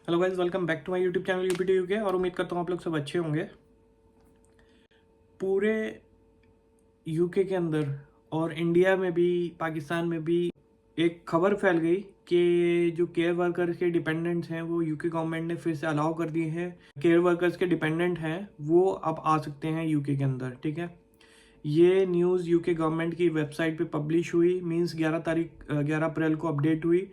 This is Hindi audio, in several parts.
Hello guys, welcome back to my YouTube channel UPT UK. और उम्मीद करता हूँ आप लोग सब अच्छे होंगे। पूरे यूके के अंदर और इंडिया में भी, पाकिस्तान में भी एक खबर फैल गई कि जो केयर वर्कर्स के डिपेंडेंट्स हैं वो यूके गवर्नमेंट ने फिर से अलाउ कर दिए हैं। केयर वर्कर्स के डिपेंडेंट हैं वो अब आ सकते हैं यूके के अंदर। ठीक है, ये न्यूज़ यूके गवर्नमेंट की वेबसाइट पे पब्लिश हुई, मींस 11 अप्रैल को अपडेट हुई।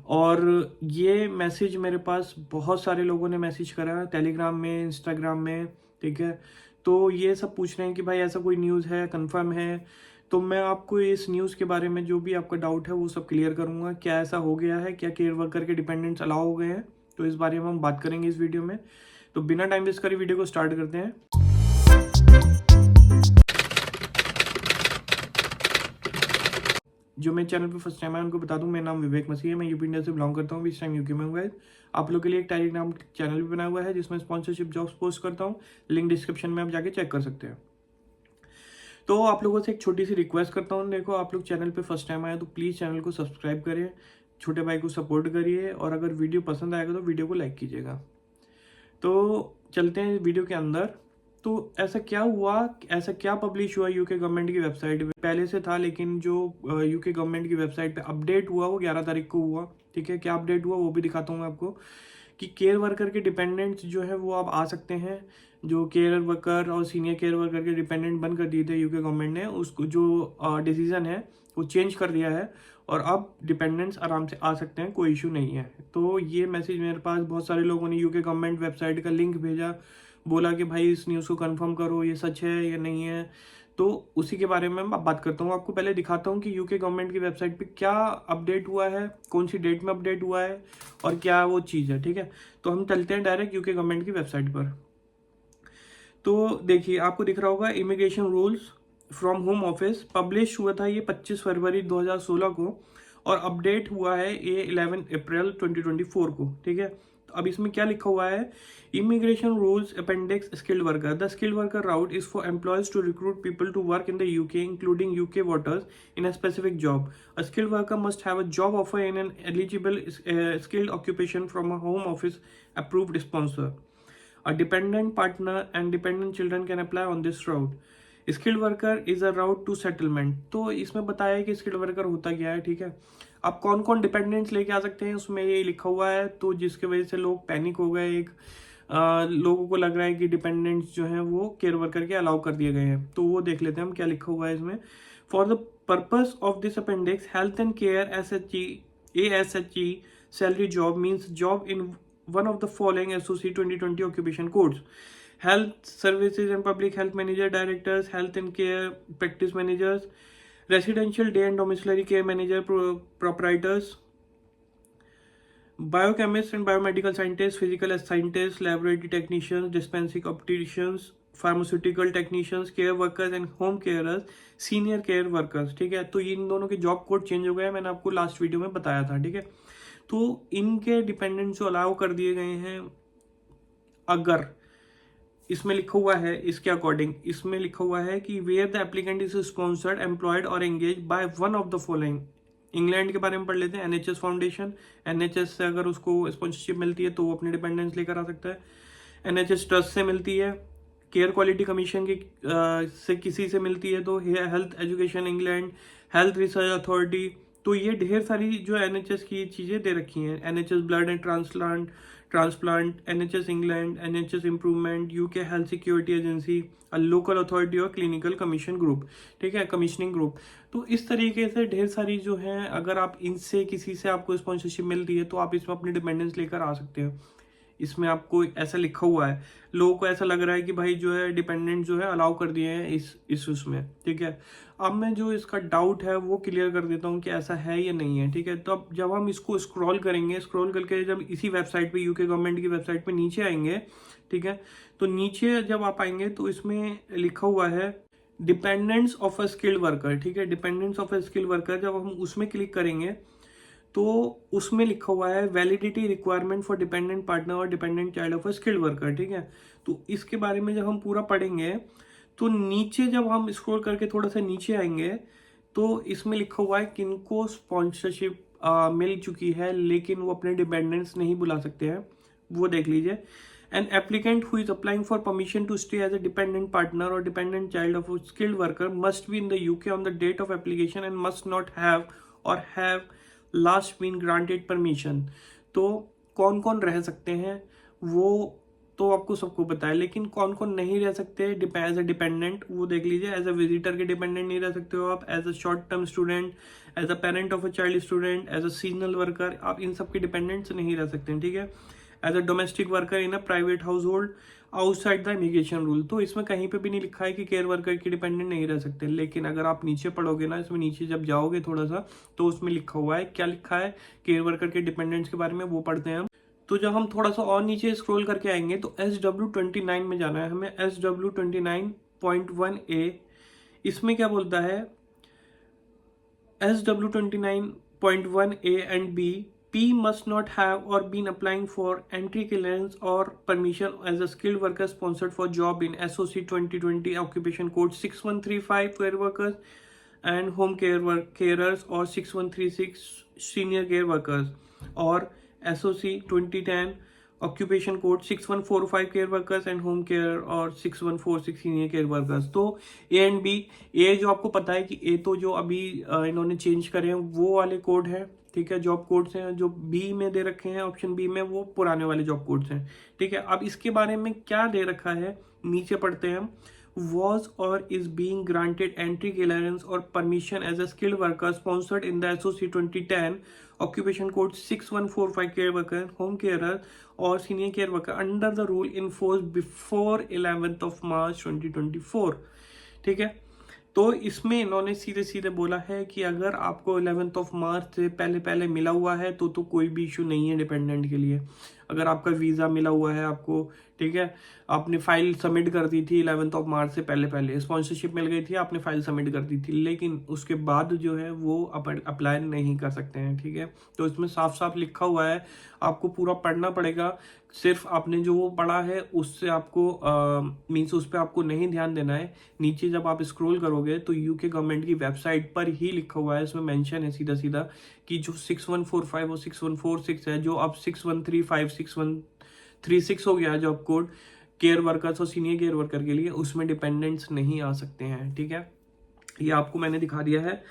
और ये मैसेज मेरे पास बहुत सारे लोगों ने मैसेज करा, टेलीग्राम में, इंस्टाग्राम में। ठीक है, तो ये सब पूछ रहे हैं कि भाई ऐसा कोई न्यूज़ है, कंफर्म है। तो मैं आपको इस न्यूज़ के बारे में जो भी आपका डाउट है वो सब क्लियर करूंगा। क्या ऐसा हो गया है, क्या केयर वर्कर के डिपेंडेंट्स अलाउ हो गए हैं, तो इस बारे में हम बात करेंगे इस वीडियो में। तो बिना टाइम वेस्ट करे वीडियो को स्टार्ट करते हैं। जो मेरे चैनल पे फर्स्ट टाइम है उनको बता दूं, मेरा नाम विवेक मसीह है, मैं यूपी इंडिया से बिलोंग करता हूँ, इस टाइम यूके में हुआ है। आप लोग के लिए एक टेलीग्राम चैनल भी बना हुआ है जिसमें स्पॉन्सरशिप जॉब्स पोस्ट करता हूँ, लिंक डिस्क्रिप्शन में आप जाके चेक कर सकते हैं। तो आप लोगों से एक छोटी सी रिक्वेस्ट करता हूँ, देखो आप लोग चैनल पे फर्स्ट टाइम आए तो प्लीज़ चैनल को सब्सक्राइब करें, छोटे भाई को सपोर्ट करिए, और अगर वीडियो पसंद आएगा तो वीडियो को लाइक कीजिएगा। तो चलते हैं वीडियो के अंदर। तो ऐसा क्या हुआ, ऐसा क्या पब्लिश हुआ यूके गवर्नमेंट की वेबसाइट पे? पहले से था, लेकिन जो यूके गवर्नमेंट की वेबसाइट पे अपडेट हुआ वो 11 तारीख को हुआ। ठीक है, क्या अपडेट हुआ वो भी दिखाता हूँ मैं आपको, कि केयर वर्कर के डिपेंडेंट्स जो है वो अब आ सकते हैं। जो केयर वर्कर और सीनियर केयर वर्कर के डिपेंडेंट बंद कर दिए थे यूके गवर्नमेंट ने, उसको जो डिसीजन है वो चेंज कर दिया है, और अब डिपेंडेंट्स आराम से आ सकते हैं, कोई इशू नहीं है। तो ये मैसेज मेरे पास बहुत सारे लोगों ने यूके गवर्नमेंट वेबसाइट का लिंक भेजा, बोला कि भाई इस न्यूज़ को कंफर्म करो, ये सच है या नहीं है। तो उसी के बारे में मैं बात करता हूँ। आपको पहले दिखाता हूँ कि यूके गवर्नमेंट की वेबसाइट पे क्या अपडेट हुआ है, कौन सी डेट में अपडेट हुआ है और क्या वो चीज़ है। ठीक है, तो हम चलते हैं डायरेक्ट यूके गवर्नमेंट की वेबसाइट पर। तो देखिए, आपको दिख रहा होगा immigration rules from home office, publish हुआ था ये 25 फरवरी 2016 को, और अपडेट हुआ है ये 11 अप्रैल 2024 को। ठीक है, तो अब इसमें क्या लिखा हुआ है? Immigration rules appendix skilled worker, the skilled worker route is for employers to recruit people to work in the UK including UK voters in a specific job. A skilled worker must have a job offer in an eligible skilled occupation from a home office approved sponsor. A dependent partner and dependent children can apply on this route. Skilled worker is a route to settlement. तो इसमें बताया है कि स्किल्ड वर्कर होता क्या है। ठीक है, अब कौन कौन डिपेंडेंट्स लेके आ सकते हैं उसमें ये लिखा हुआ है, तो जिसकी वजह से लोग पैनिक हो गए। एक लोगों को लग रहा है कि डिपेंडेंट्स जो हैं वो केयर वर्कर के अलाउ कर दिए गए हैं। तो वो देख लेते हैं हम क्या लिखा हुआ है इसमें। For the purpose of this appendix, health and care ASHE salary job means job in one of the following SOC 2020 occupation codes: health services and public health manager directors, health and care practice managers, residential day and domiciliary care manager proprietors, biochemists and biomedical scientists, physical scientists, laboratory technicians, dispensing opticians, pharmaceutical technicians, care workers and home carers, senior care workers. ठीक है, तो इन दोनों के जॉब कोड चेंज हो गया, मैंने आपको लास्ट वीडियो में बताया था। ठीक है, तो इनके डिपेंडेंट्स जो अलाउ कर दिए गए हैं, अगर इसमें लिखा हुआ है, इसके अकॉर्डिंग इसमें लिखा हुआ है कि where the applicant is sponsored, employed और engage by one of the following. England के बारे में पढ़ लेते हैं। NHS फाउंडेशन, NHS से अगर उसको स्पॉन्सरशिप मिलती है तो वो अपने डिपेंडेंट्स लेकर आ सकता है। NHS ट्रस्ट से मिलती है, केयर क्वालिटी कमीशन की से किसी से मिलती है तो health education England, health research authority. तो ये ढेर सारी जो NHS की चीज़ें दे रखी हैं। NHS blood and transplant, NHS England, NHS improvement, UK health security agency, local authority और क्लिनिकल कमीशन ग्रुप। ठीक है, कमीशनिंग ग्रुप। तो इस तरीके से ढेर सारी जो है, अगर आप इनसे किसी से आपको स्पॉन्सरशिप मिलती है तो आप इसमें अपनी डिपेंडेंस लेकर आ सकते हो। इसमें आपको ऐसा लिखा हुआ है, लोगों को ऐसा लग रहा है कि भाई जो है डिपेंडेंट जो है अलाउ कर दिए हैं इस उसमें। ठीक है, अब मैं जो इसका डाउट है वो क्लियर कर देता हूँ कि ऐसा है या नहीं है। ठीक है, तो अब जब हम इसको स्क्रॉल करेंगे, स्क्रॉल करके जब इसी वेबसाइट पे, यूके गवर्नमेंट की वेबसाइट पे नीचे आएंगे, ठीक है, तो नीचे जब आप आएंगे तो इसमें लिखा हुआ है dependents of a skilled worker. ठीक है, dependents of a skilled worker, जब हम उसमें क्लिक करेंगे तो उसमें लिखा हुआ है validity requirement for dependent partner और dependent child of a skilled worker. ठीक है, तो इसके बारे में जब हम पूरा पढ़ेंगे तो नीचे जब हम स्क्रॉल करके थोड़ा सा नीचे आएंगे तो इसमें लिखा हुआ है किनको स्पॉन्सरशिप मिल चुकी है लेकिन वो अपने डिपेंडेंट्स नहीं बुला सकते हैं। वो देख लीजिए। An applicant who is applying for permission to stay as a dependent partner और dependent child of a skilled worker must be in the UK on the date of application and must not have और have last been granted permission. तो कौन कौन रह सकते हैं वो तो आपको सबको पता है, लेकिन कौन कौन नहीं रह सकते एज अ डिपेंडेंट वो देख लीजिए। एज अ विजिटर के डिपेंडेंट नहीं रह सकते हो आप, as a short term student, as a parent of a child student, as a seasonal worker, आप इन सब के डिपेंडेंट्स नहीं रह सकते हैं, ठीक है। As a domestic worker in a private household outside the immigration rule. तो इसमें कहीं पे भी नहीं लिखा है कि केयर वर्कर के डिपेंडेंट नहीं रह सकते, लेकिन अगर आप नीचे पढ़ोगे ना, इसमें नीचे जब जाओगे थोड़ा सा तो उसमें लिखा हुआ है, क्या लिखा है केयर वर्कर के डिपेंडेंट्स के बारे में, वो पढ़ते हैं हम। तो जब हम थोड़ा सा और नीचे स्क्रॉल करके आएंगे तो SW29 में जाना है हमें। SW29.1A इसमें क्या बोलता है, SW29.1A and B, P must not have or been applying for entry clearance or permission as a skilled worker sponsored for job in SOC 2020 occupation code 6135 care workers and home carers or 6136 senior care workers or SOC 2010 occupation code 6145 care workers and home care और 6146 सीनियर केयर वर्कर्स। तो ए एंड बी, ए जो आपको पता है कि ए तो जो अभी इन्होंने चेंज करे हैं वो वाले कोड है, ठीक है, जॉब कोड्स हैं। जो बी में दे रखे हैं ऑप्शन बी में वो पुराने वाले जॉब कोड्स हैं, ठीक है। अब इसके बारे में क्या दे रखा है नीचे पढ़ते हैं हम। was or is being granted entry clearance or permission as a skilled worker sponsored in the SOC 2010 occupation code 6145 care worker, home carer or senior care worker under the rule in force before 11th of March 2024, ठीक है। तो इसमें इन्होंने सीधे सीधे बोला है कि अगर आपको 11th ऑफ मार्च से पहले पहले मिला हुआ है तो कोई भी इशू नहीं है डिपेंडेंट के लिए। अगर आपका वीज़ा मिला हुआ है आपको, ठीक है, आपने फाइल सबमिट कर दी थी 11th ऑफ मार्च से पहले पहले, स्पॉन्सरशिप मिल गई थी, आपने फाइल सबमिट कर दी थी, लेकिन उसके बाद जो है वो अप्लाई नहीं कर सकते हैं, ठीक है। तो इसमें साफ साफ लिखा हुआ है, आपको पूरा पढ़ना पड़ेगा। सिर्फ आपने जो वो पढ़ा है उससे आपको मीन्स उस पर आपको नहीं ध्यान देना है। नीचे जब आप स्क्रॉल करोगे तो यूके गवर्नमेंट की वेबसाइट पर ही लिखा हुआ है, इसमें मेंशन है सीधा सीधा कि जो 6145 और 6146 है, जो अब 6135 6136 हो गया है जॉब कोड केयर वर्कर्स और सीनियर केयर वर्कर के लिए, उसमें डिपेंडेंट्स नहीं आ सकते हैं, ठीक है। ये आपको मैंने दिखा दिया है।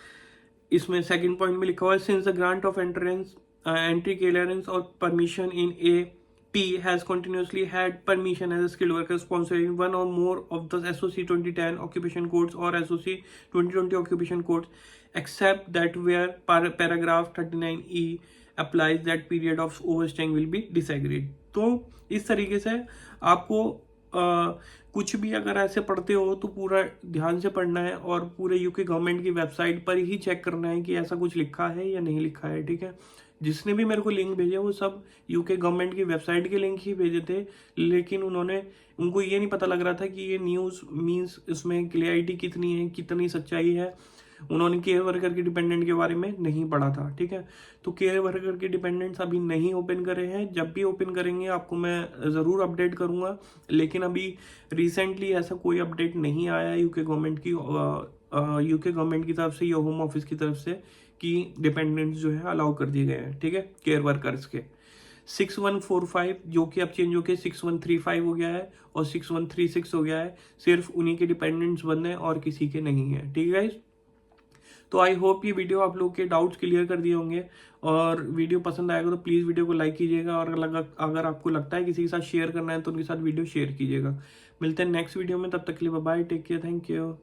इसमें सेकंड पॉइंट में लिखा हुआ है, since the grant of entry clearance और permission in a P has continuously had permission as a skilled worker sponsoring one or more of the SOC 2010 occupation codes or SOC 2020 occupation codes, except that where paragraph 39E applies, that period of overstaying will be disagreed। तो इस तरीके से आपको कुछ भी अगर ऐसे पढ़ते हो तो पूरा ध्यान से पढ़ना है और पूरे यूके गवर्नमेंट की वेबसाइट पर ही चेक करना है कि ऐसा कुछ लिखा है या नहीं लिखा है, ठीक है। जिसने भी मेरे को लिंक भेजे वो सब यूके गवर्नमेंट की वेबसाइट के लिंक ही भेजे थे, लेकिन उनको ये नहीं पता लग रहा था कि ये न्यूज़ मीन्स इसमें क्लियरिटी कितनी है, कितनी सच्चाई है। उन्होंने केयर वर्कर के डिपेंडेंट के बारे में नहीं पढ़ा था, ठीक है। तो केयर वर्कर के डिपेंडेंट्स अभी नहीं ओपन करे हैं, जब भी ओपन करेंगे आपको मैं ज़रूर अपडेट करूंगा, लेकिन अभी रिसेंटली ऐसा कोई अपडेट नहीं आया यूके गवर्नमेंट की तरफ से या होम ऑफिस की तरफ से कि डिपेंडेंट्स जो है अलाउ कर दिए गए हैं, ठीक है, केयर वर्कर्स के। 6145 जो कि अब चेंज होकर 6135 हो गया है और 6136 हो गया है, सिर्फ उन्हीं के डिपेंडेंट्स बंद हैं और किसी के नहीं है, ठीक है गाइस। तो आई होप ये वीडियो आप लोग के डाउट्स क्लियर कर दिए होंगे, और वीडियो पसंद आएगा तो प्लीज़ वीडियो को लाइक कीजिएगा, और अगर आपको लगता है किसी के साथ शेयर करना है तो उनके साथ वीडियो शेयर कीजिएगा। मिलते हैं नेक्स्ट वीडियो में, तब तक के लिए bye bye, take care, thank you.